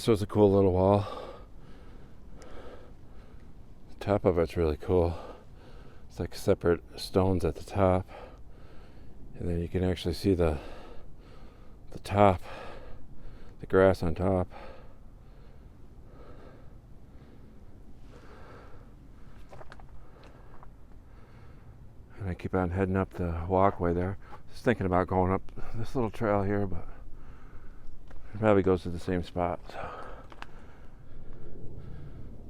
this was a cool little wall. The top of it's really cool. It's like separate stones at the top, and then you can actually see the top, the grass on top. And I keep on heading up the walkway there. Just thinking about going up this little trail here, but it probably goes to the same spot.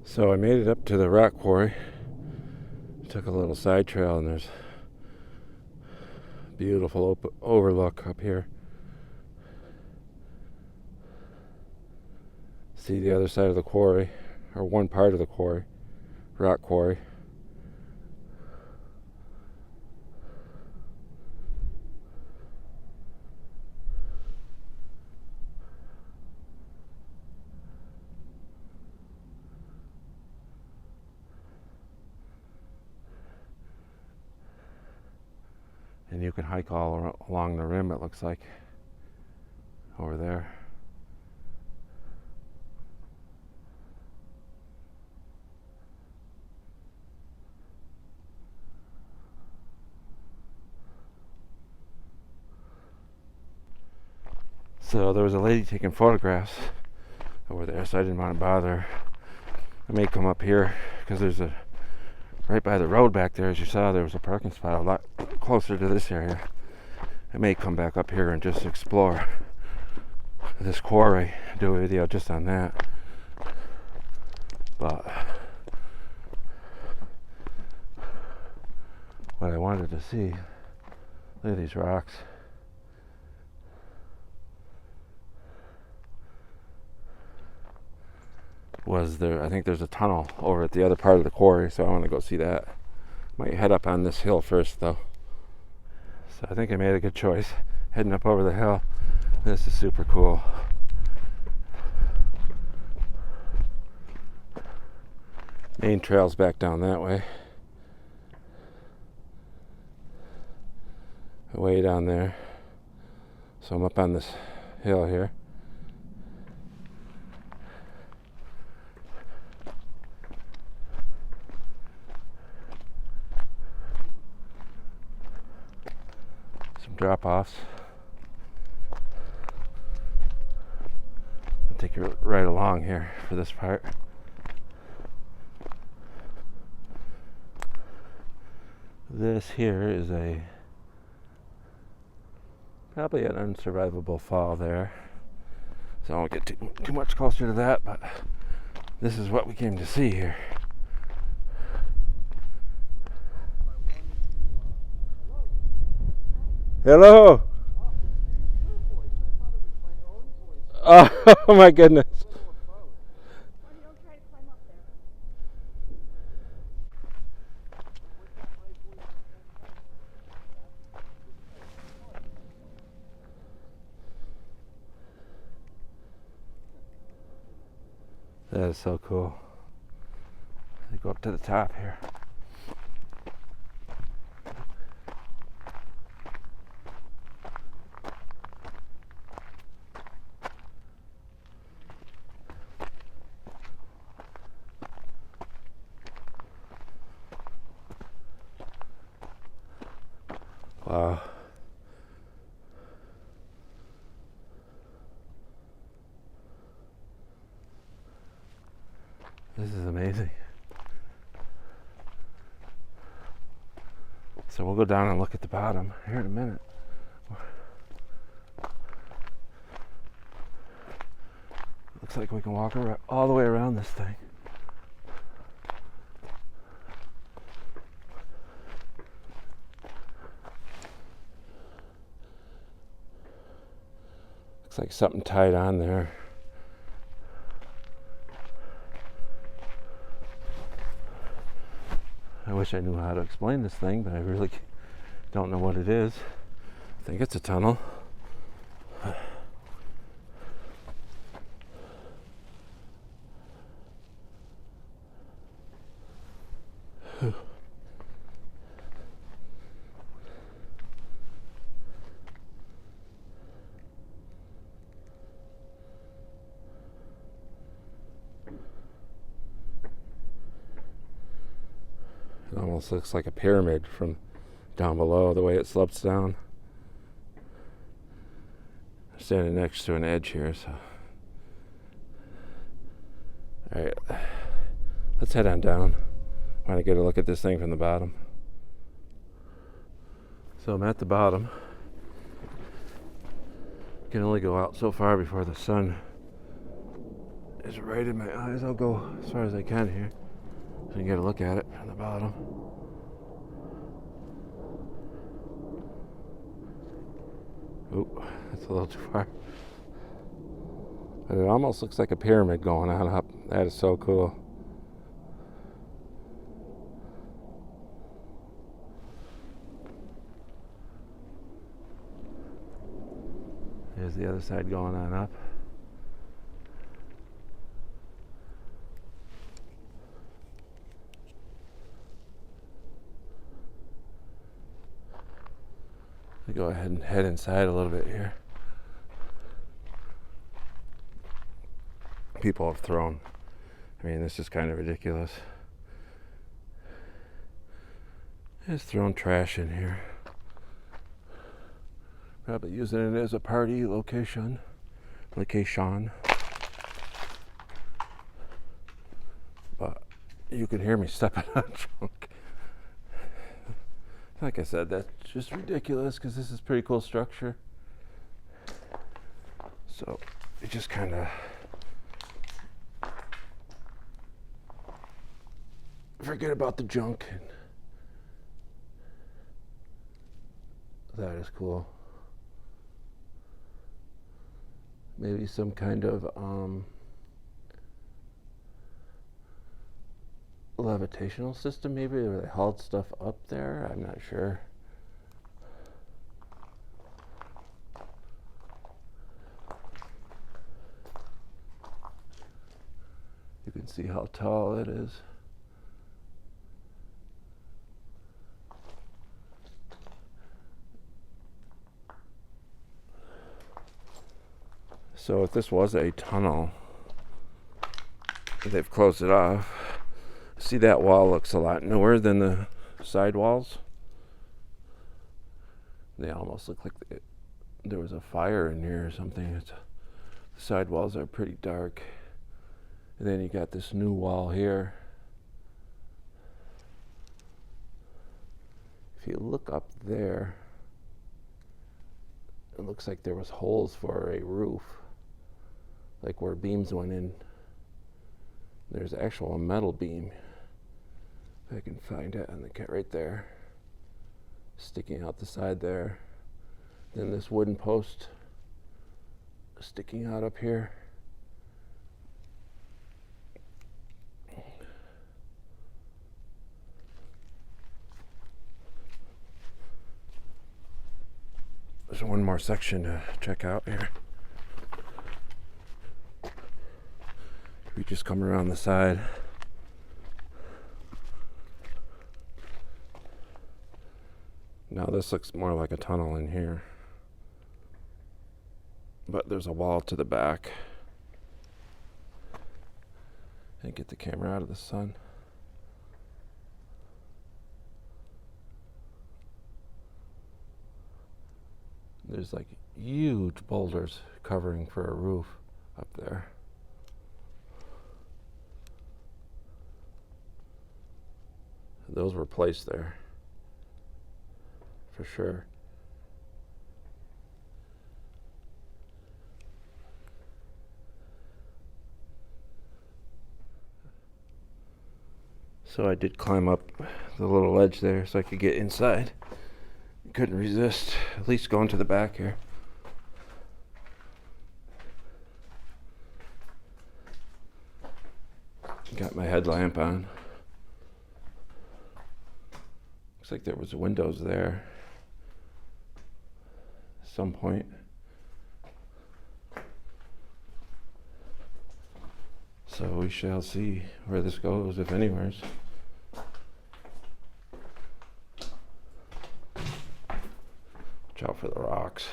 So I made it up to the rock quarry. Took a little side trail, and there's a beautiful overlook up here. See the other side of the quarry, or one part of the quarry, rock quarry. And you can hike all along the rim, it looks like, over there. So there was a lady taking photographs over there, so I didn't want to bother. I may come up here because there's right by the road back there, as you saw, there was a parking spot a lot closer to this area. I may come back up here and just explore this quarry, do a video just on that. But what I wanted to see, look at these rocks. Was there, I think there's a tunnel over at the other part of the quarry, so I want to go see that. Might head up on this hill first though. So I think I made a good choice heading up over the hill. This is super cool. Main trail's back down that way. Way down there. So I'm up on this hill here. Some drop-offs. I'll take you right along here for this part. This here is probably an unsurvivable fall there. So I won't get too much closer to that, but this is what we came to see here. Hello. Oh my goodness. That is so cool. Let's go up to the top here. Wow. This is amazing. So we'll go down and look at the bottom here in a minute. Looks like we can walk all the way around this thing. Looks like something tied on there. I wish I knew how to explain this thing, but I really don't know what it is. I think it's a tunnel. almost looks like a pyramid from down below, the way it slopes down. I'm standing next to an edge here, so. Alright, let's head on down. I want to get a look at this thing from the bottom. So I'm at the bottom. Can only go out so far before the sun is right in my eyes. I'll go as far as I can here so you can get a look at it from the bottom. Oop, that's a little too far. But it almost looks like a pyramid going on up. That is so cool. There's the other side going on up. Let me go ahead and head inside a little bit here. People have thrown, this is kind of ridiculous. Just thrown trash in here. Probably using it as a party location. But you can hear me stepping on junk. Like I said, that's just ridiculous because this is a pretty cool structure. So it just kind of forget about the junk. That is cool. Maybe some kind of levitational system, maybe, where they hauled stuff up there. I'm not sure. You can see how tall it is. So if this was a tunnel, they've closed it off. See, that wall looks a lot newer than the side walls. They almost look like there was a fire in here or something. The side walls are pretty dark. And then you got this new wall here. If you look up there, it looks like there was holes for a roof, like where beams went in. There's actual metal beam, if I can find it, on the right there, sticking out the side there. Then this wooden post sticking out up here. There's one more section to check out here. We just come around the side. Now this looks more like a tunnel in here. But there's a wall to the back. And get the camera out of the sun. There's like huge boulders covering for a roof up there. Those were placed there, for sure. So I did climb up the little ledge there so I could get inside. Couldn't resist, at least going to the back here. Got my headlamp on. Looks like there was windows there at some point. So we shall see where this goes, if anywheres. Watch out for the rocks.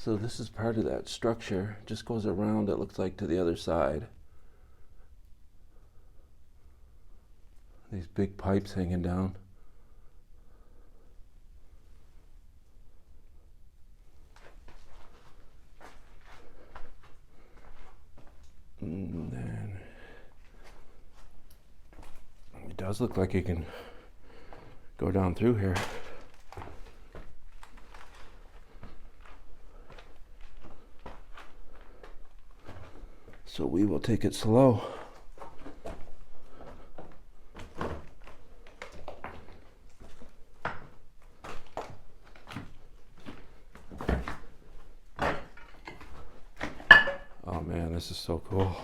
So this is part of that structure. Just goes around, it looks like, to the other side. These big pipes hanging down. And then it does look like you can go down through here. So we will take it slow. Oh man, this is so cool.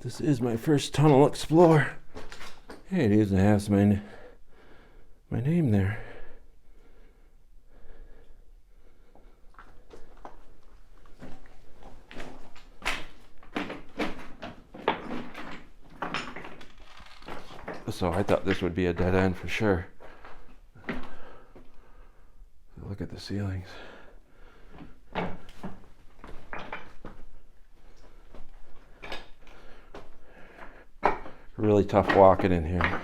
This is my first tunnel explore. Hey, it even has my name there. So I thought this would be a dead end for sure. Look at the ceilings. Really tough walking in here.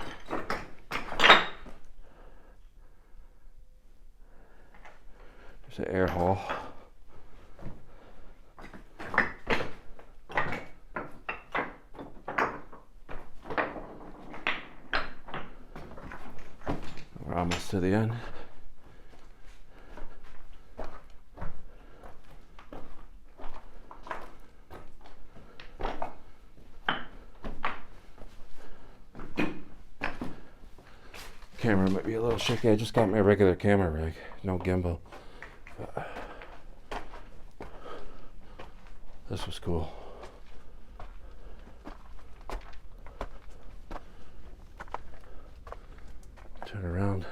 There's an air hole. We're almost to the end. Camera might be a little shaky. I just got my regular camera rig, no gimbal. But this was cool. Turn around,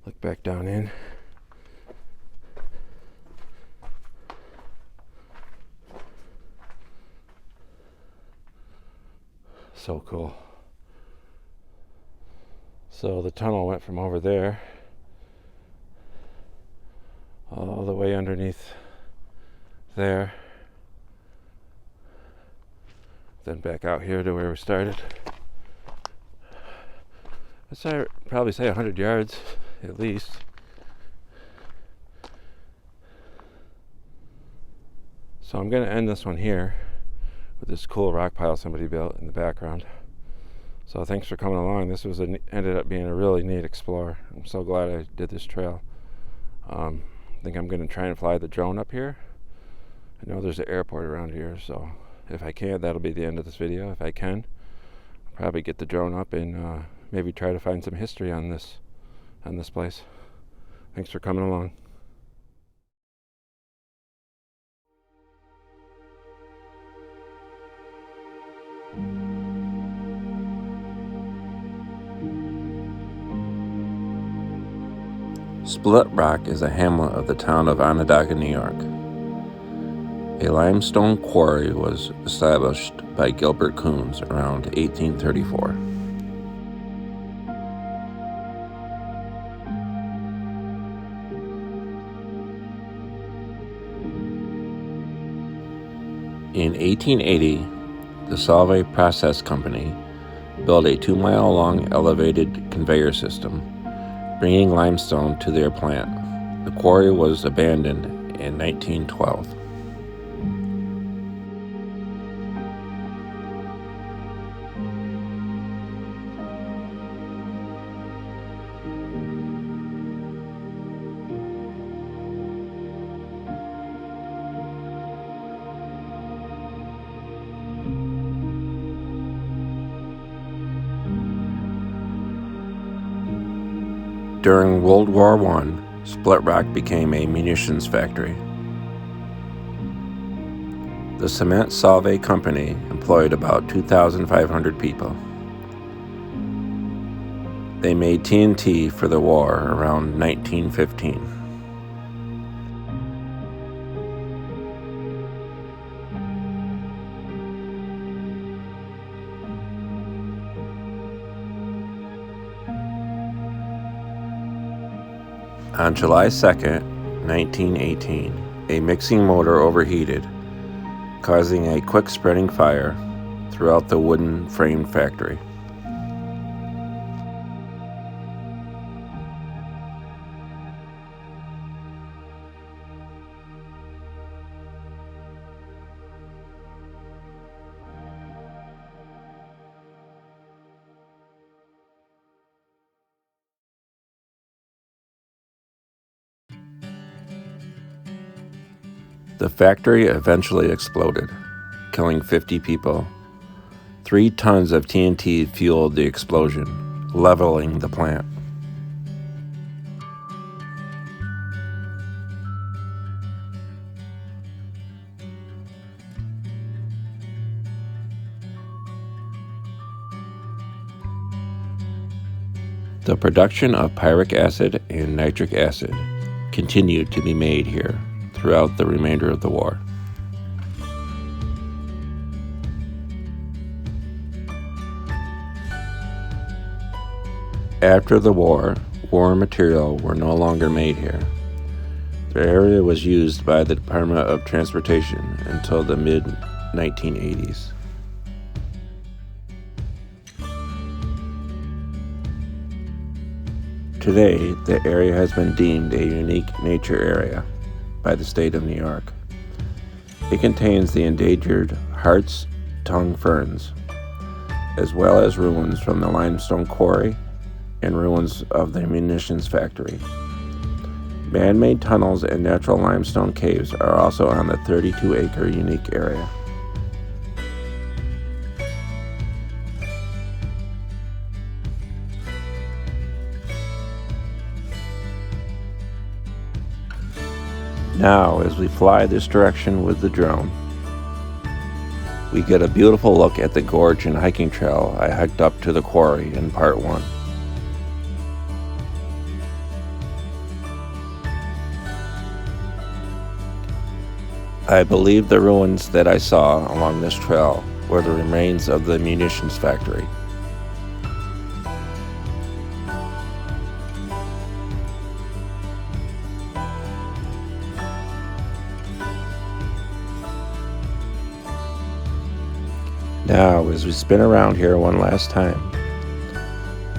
look back down in. So cool. So the tunnel went from over there all the way underneath there, then back out here to where we started. I'd probably say 100 yards at least. So I'm going to end this one here with this cool rock pile somebody built in the background. So thanks for coming along. This was ended up being a really neat explore. I'm so glad I did this trail. I think I'm going to try and fly the drone up here. I know there's an airport around here, so if I can, that'll be the end of this video. If I can, I'll probably get the drone up and maybe try to find some history on this place. Thanks for coming along. Split Rock is a hamlet of the town of Onondaga, New York. A limestone quarry was established by Gilbert Coons around 1834. In 1880, the Solvay Process Company built a 2-mile-long elevated conveyor system, bringing limestone to their plant. The quarry was abandoned in 1912. During World War I, Split Rock became a munitions factory. The Cement Solvay Company employed about 2,500 people. They made TNT for the war around 1915. On July 2nd, 1918, a mixing motor overheated, causing a quick spreading fire throughout the wooden frame factory. The factory eventually exploded, killing 50 people. 3 tons of TNT fueled the explosion, leveling the plant. The production of pyric acid and nitric acid continued to be made here throughout the remainder of the war. After the war material were no longer made here. The area was used by the Department of Transportation until the mid-1980s. Today, the area has been deemed a unique nature area by the state of New York. It contains the endangered Hart's tongue ferns, as well as ruins from the limestone quarry and ruins of the munitions factory. Man-made tunnels and natural limestone caves are also on the 32-acre unique area. Now, as we fly this direction with the drone, we get a beautiful look at the gorge and hiking trail I hiked up to the quarry in part 1. I believe the ruins that I saw along this trail were the remains of the munitions factory. Now, as we spin around here one last time,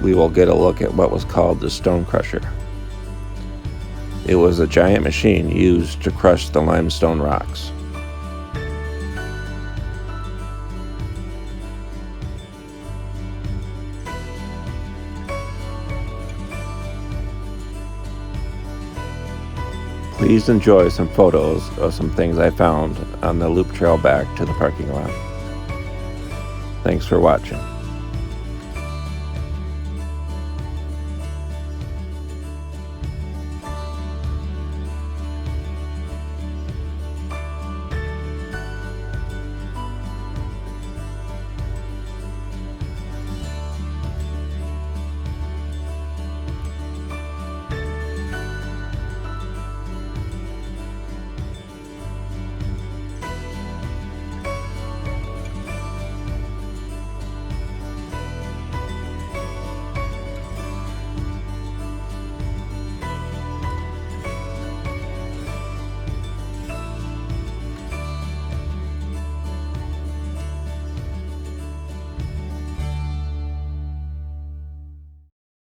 we will get a look at what was called the stone crusher. It was a giant machine used to crush the limestone rocks. Please enjoy some photos of some things I found on the loop trail back to the parking lot. Thanks for watching.